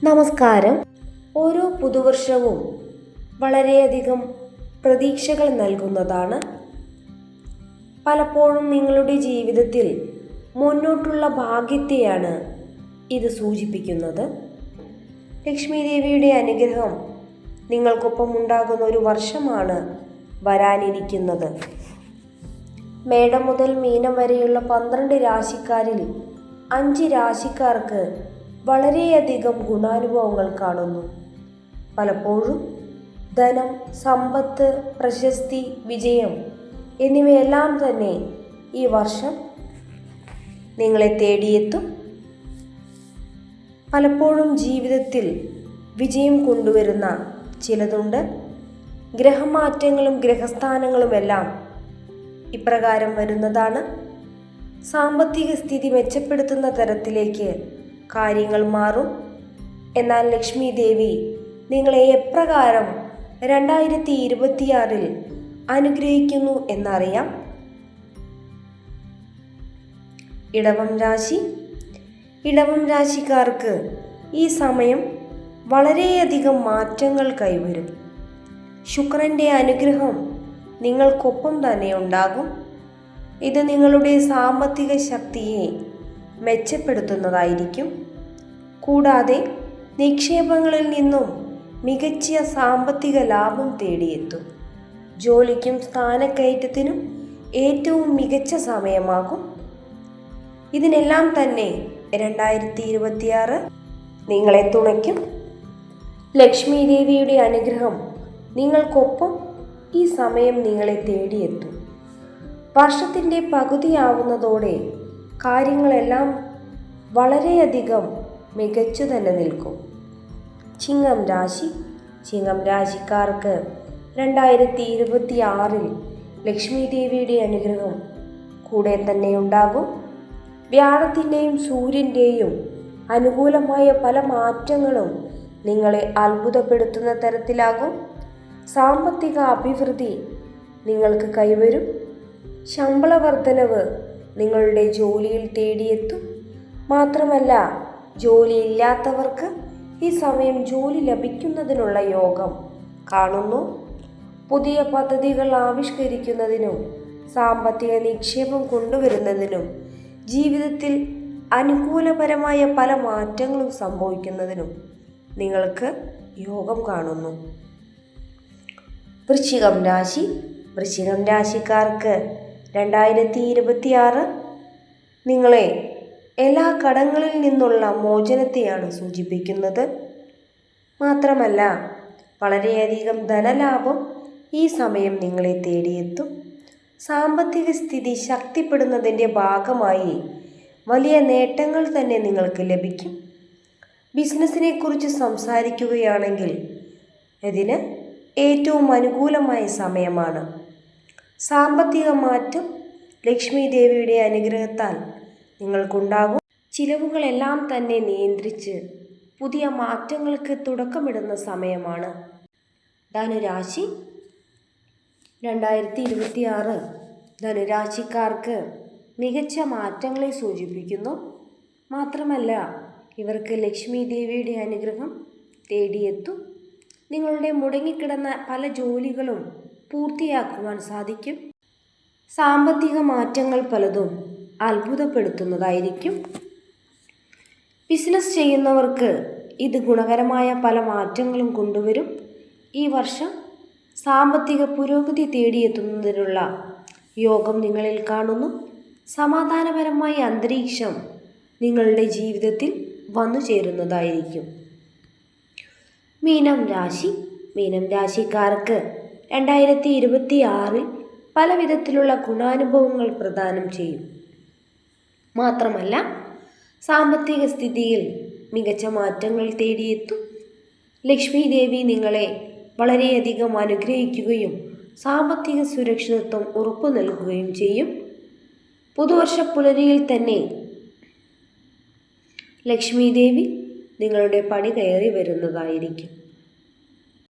നമസ്കാരം. ഓരോ പുതുവർഷവും വളരെയധികം പ്രതീക്ഷകൾ നൽകുന്നതാണ്. പലപ്പോഴും നിങ്ങളുടെ ജീവിതത്തിൽ മുന്നോട്ടുള്ള ഭാഗ്യത്തെയാണ് ഇത് സൂചിപ്പിക്കുന്നത്. ലക്ഷ്മി ദേവിയുടെ അനുഗ്രഹം നിങ്ങൾക്കൊപ്പം ഉണ്ടാകുന്ന ഒരു വർഷമാണ് വരാനിരിക്കുന്നത്. മേടം മുതൽ മീനം വരെയുള്ള 12 രാശിക്കാരിൽ 5 രാശിക്കാർക്ക് വളരെയധികം ഗുണാനുഭവങ്ങൾ കാണുന്നു. പലപ്പോഴും ധനം, സമ്പത്ത്, പ്രശസ്തി, വിജയം എന്നിവയെല്ലാം തന്നെ ഈ വർഷം നിങ്ങളെ തേടിയെത്തും. പലപ്പോഴും ജീവിതത്തിൽ വിജയം കൊണ്ടുവരുന്ന ചിലതുണ്ട്. ഗ്രഹമാറ്റങ്ങളും ഗ്രഹസ്ഥാനങ്ങളുമെല്ലാം ഇപ്രകാരം വരുന്നതാണ്. സാമ്പത്തിക സ്ഥിതി മെച്ചപ്പെടുത്തുന്ന തരത്തിലേക്ക് കാര്യങ്ങൾ മാറും. എന്നാൽ ലക്ഷ്മി ദേവി നിങ്ങളെ എപ്രകാരം 2026 അനുഗ്രഹിക്കുന്നു എന്നറിയാം. ഇടവം രാശി. ഇടവം രാശിക്കാർക്ക് ഈ സമയം വളരെയധികം മാറ്റങ്ങൾ കൈവരും. ശുക്രൻ്റെ അനുഗ്രഹം നിങ്ങൾക്കൊപ്പം തന്നെ ഉണ്ടാകും. ഇത് നിങ്ങളുടെ സാമ്പത്തിക ശക്തിയെ മെച്ചപ്പെടുത്തുന്നതായിരിക്കും. കൂടാതെ നിക്ഷേപങ്ങളിൽ നിന്നും മികച്ച സാമ്പത്തിക ലാഭം തേടിയെത്തും. ജോലിക്കും സ്ഥാനക്കയറ്റത്തിനും ഏറ്റവും മികച്ച സമയമാകും. ഇതിനെല്ലാം തന്നെ 2026 നിങ്ങളെ തുണയ്ക്കും. ലക്ഷ്മി ദേവിയുടെ അനുഗ്രഹം നിങ്ങൾക്കൊപ്പം ഈ സമയം നിങ്ങളെ തേടിയെത്തും. വർഷത്തിൻ്റെ പകുതിയാവുന്നതോടെ കാര്യങ്ങളെല്ലാം വളരെയധികം മികച്ചു തന്നെ നിൽക്കും. ചിങ്ങം രാശി. ചിങ്ങം രാശിക്കാർക്ക് 2026 ലക്ഷ്മി ദേവിയുടെ അനുഗ്രഹം കൂടെ തന്നെ ഉണ്ടാകും. വ്യാഴത്തിൻ്റെയും സൂര്യൻ്റെയും അനുകൂലമായ പല മാറ്റങ്ങളും നിങ്ങളെ അത്ഭുതപ്പെടുത്തുന്ന തരത്തിലാകും. സാമ്പത്തിക അഭിവൃദ്ധി നിങ്ങൾക്ക് കൈവരും. ശമ്പള വർധനവ് നിങ്ങളുടെ ജോലിയിൽ തേടിയെത്തും. മാത്രമല്ല, ജോലിയില്ലാത്തവർക്ക് ഈ സമയം ജോലി ലഭിക്കുന്നതിനുള്ള യോഗം കാണുന്നു. പുതിയ പദ്ധതികൾ ആവിഷ്കരിക്കുന്നതിനും സാമ്പത്തിക നിക്ഷേപം കൊണ്ടുവരുന്നതിനും ജീവിതത്തിൽ അനുകൂലപരമായ പല മാറ്റങ്ങളും സംഭവിക്കുന്നതിനും നിങ്ങൾക്ക് യോഗം കാണുന്നു. വൃശ്ചികം രാശി. വൃശ്ചികം രാശിക്കാർക്ക് 2026 നിങ്ങളെ എല്ലാ കടങ്ങളിൽ നിന്നുള്ള മോചനത്തെയാണ് സൂചിപ്പിക്കുന്നത്. മാത്രമല്ല, വളരെയധികം ധനലാഭം ഈ സമയം നിങ്ങളെ തേടിയെത്തും. സാമ്പത്തിക സ്ഥിതി ശക്തിപ്പെടുന്നതിൻ്റെ ഭാഗമായി വലിയ നേട്ടങ്ങൾ തന്നെ നിങ്ങൾക്ക് ലഭിക്കും. ബിസിനസ്സിനെ കുറിച്ച് സംസാരിക്കുകയാണെങ്കിൽ ഇതിന് ഏറ്റവും അനുകൂലമായ സമയമാണ്. സാമ്പത്തിക മാറ്റം ലക്ഷ്മി ദേവിയുടെ അനുഗ്രഹത്താൽ നിങ്ങൾക്കുണ്ടാകും. ചിലവുകളെല്ലാം തന്നെ നിയന്ത്രിച്ച് പുതിയ മാറ്റങ്ങൾക്ക് തുടക്കമിടുന്ന സമയമാണ്. ധനുരാശി. 2026 ധനുരാശിക്കാർക്ക് മികച്ച മാറ്റങ്ങളെ സൂചിപ്പിക്കുന്നു. മാത്രമല്ല, ഇവർക്ക് ലക്ഷ്മി ദേവിയുടെ അനുഗ്രഹം തേടിയെത്തും. നിങ്ങളുടെ മുടങ്ങിക്കിടന്ന പല ജോലികളും പൂർത്തിയാക്കുവാൻ സാധിക്കും. സാമ്പത്തിക മാറ്റങ്ങൾ പലതും അത്ഭുതപ്പെടുത്തുന്നതായിരിക്കും. ബിസിനസ് ചെയ്യുന്നവർക്ക് ഇത് ഗുണകരമായ പല മാറ്റങ്ങളും കൊണ്ടുവരും. ഈ വർഷം സാമ്പത്തിക പുരോഗതി തേടിയെത്തുന്നതിനുള്ള യോഗം നിങ്ങളിൽ കാണുന്നു. സമാധാനപരമായ അന്തരീക്ഷം നിങ്ങളുടെ ജീവിതത്തിൽ വന്നു ചേരുന്നതായിരിക്കും. മീനം രാശി. മീനം രാശിക്കാർക്ക് 2026 പല വിധത്തിലുള്ള ഗുണാനുഭവങ്ങൾ പ്രദാനം ചെയ്യും. മാത്രമല്ല, സാമ്പത്തിക സ്ഥിതിയിൽ മികച്ച മാറ്റങ്ങൾ തേടിയെത്തും. ലക്ഷ്മി ദേവി നിങ്ങളെ വളരെയധികം അനുഗ്രഹിക്കുകയും സാമ്പത്തിക സുരക്ഷിതത്വം ഉറപ്പു നൽകുകയും ചെയ്യും. പുതുവർഷ പുലരിയിൽ തന്നെ ലക്ഷ്മി ദേവി നിങ്ങളുടെ പടി കയറി വരുന്നതായിരിക്കും.